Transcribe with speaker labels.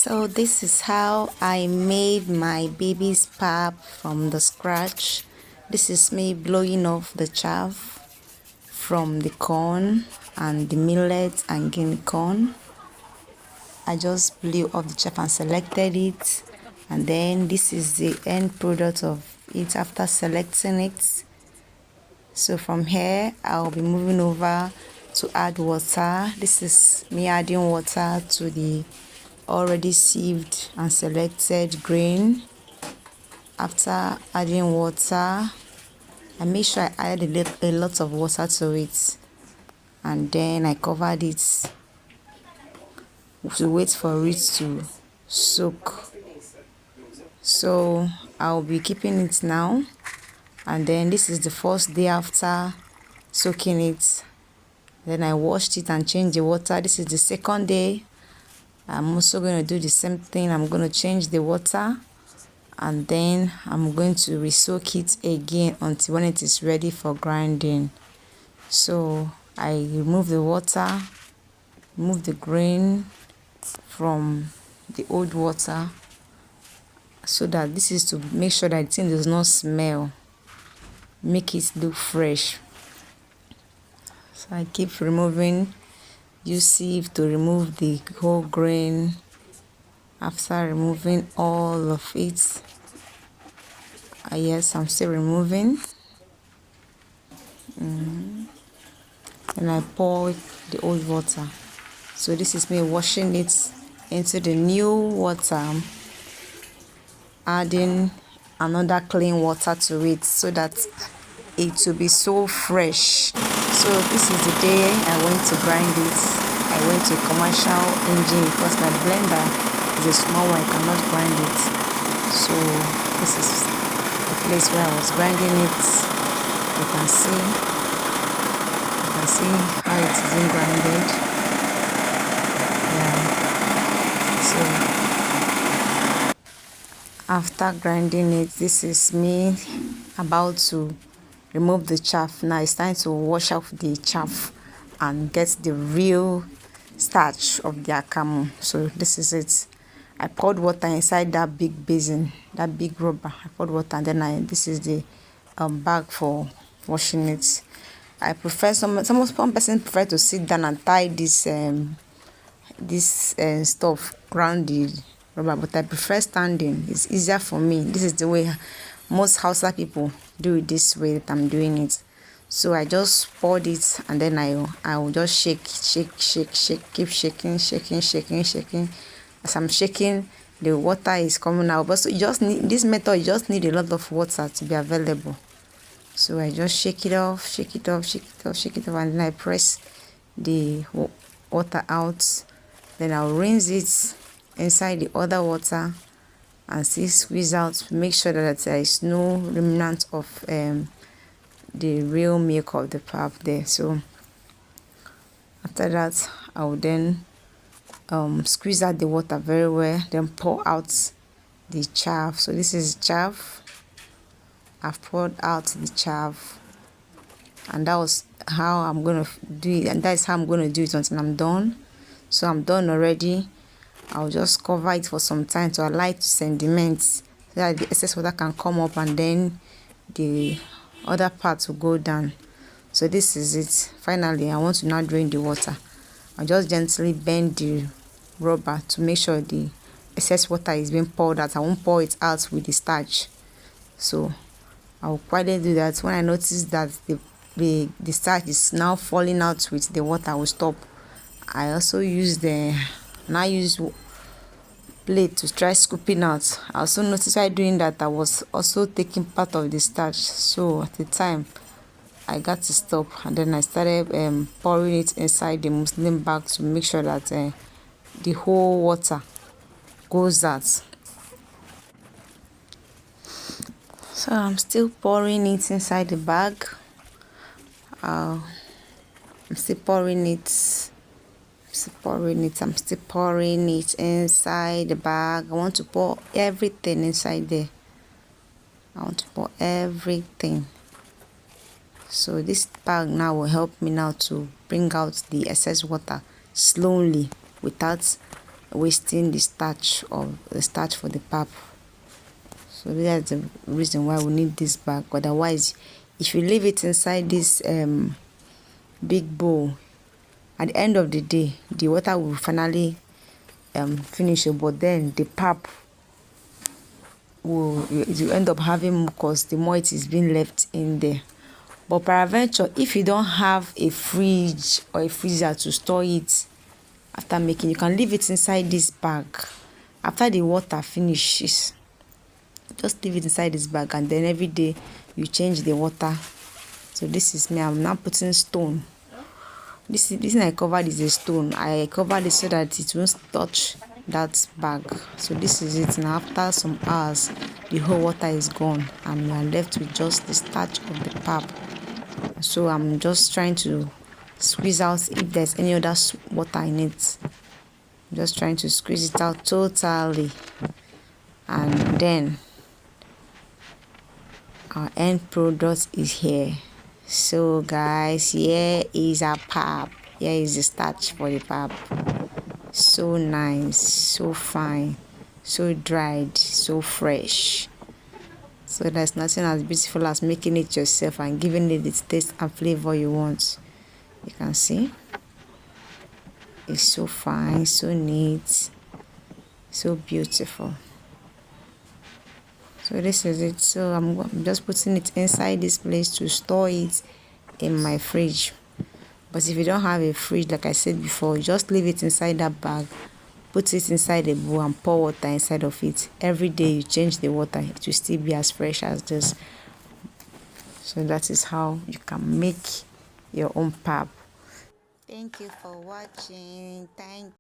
Speaker 1: So this is how I made my baby's pap from the scratch. This is me blowing off the chaff from the corn and the millet and guinea corn. I just blew off the chaff and selected it, and then this is the end product of it after selecting it. So from here I'll be moving over to add water. This is me adding water to the already sieved and selected grain. After adding water, I make sure I add a lot of water to it, and then I covered it to wait for it to soak. So I'll be keeping it now, and then this is the first day after soaking it. Then I washed it and changed the water. This is the second day. I'm also going to do the same thing. I'm going to change the water, and then I'm going to re-soak it again until when it is ready for grinding. So I remove the water, remove the grain from the old water, so that this is to make sure that the thing does not smell, make it look fresh. So I keep removing, use sieve to remove the whole grain. After removing all of it, yes, I'm still removing, and I pour the old water. So this is me washing it into the new water, adding another clean water to it so that it will be so fresh. So this is the day I went to grind it. I went to a commercial engine because my blender is a small one, I cannot grind it. So this is the place where I was grinding it. You can see how it is being grinded. Yeah. So after grinding it, this is me about to remove the chaff. Now it's time to wash off the chaff and get the real starch of the akamu. So this is it. I poured water inside that big basin, that big rubber. I poured water, and then this is the bag for washing it. I prefer some person prefer to sit down and tie this stuff around the rubber, but I prefer standing. It's easier for me. This is the way most Hausa people do it, this way that I'm doing it. So I just poured it, and then I will just shake, keep shaking. As I'm shaking, the water is coming out. But so you just need this method. You just need a lot of water to be available. So I just shake it off, and then I press the water out. Then I'll rinse it inside the other water and still squeeze out to make sure that there is no remnant of the real milk of the pap there. So after that, I will then squeeze out the water very well, then pour out the chaff. So this is chaff. I've poured out the chaff, and that was how I'm gonna do it, and that is how I'm gonna do it until I'm done. So I'm done already. I'll just cover it for some time to allow it to sediment, so that the excess water can come up and then the other part will go down. So this is it. Finally, I want to now drain the water. I'll just gently bend the rubber to make sure the excess water is being poured out. I won't pour it out with the starch. So I'll quietly do that. When I notice that the starch is now falling out with the water, I will stop. I also use plate to try scooping out. I also noticed while doing that I was also taking part of the starch. So at the time I got to stop, and then I started pouring it inside the muslin bag to make sure that the whole water goes out. So I'm still pouring it inside the bag. I'm still pouring it. I'm still pouring it inside the bag. I want to pour everything inside there. I want to pour everything. So this bag now will help me now to bring out the excess water slowly without wasting the starch for the pap. So that's the reason why we need this bag. Otherwise, if you leave it inside this big bowl, at the end of the day the water will finally finish, but then the pap will, you end up having, because the more it is being left in there. But peradventure, if you don't have a fridge or a freezer to store it after making, you can leave it inside this bag. After the water finishes, just leave it inside this bag, and then every day you change the water. So this is me. I'm now putting stone. This thing I covered is a stone. I covered it so that it won't touch that bag. So this is it. Now after some hours, the whole water is gone and we are left with just the starch of the pap. So I'm just trying to squeeze out if there's any other water in it. I'm just trying to squeeze it out totally, and then our end product is here. So guys, here is our pap. Here is the starch for the pap. So nice, so fine, so dried, so fresh. So there's nothing as beautiful as making it yourself and giving it the taste and flavor you want. You can see it's so fine, so neat, so beautiful. So this is it. So I'm just putting it inside this place to store it in my fridge. But if you don't have a fridge, like I said before, just leave it inside that bag, put it inside a bowl and pour water inside of it. Every day you change the water, it will still be as fresh as this. So that is how you can make your own pap. Thank you for watching. Thank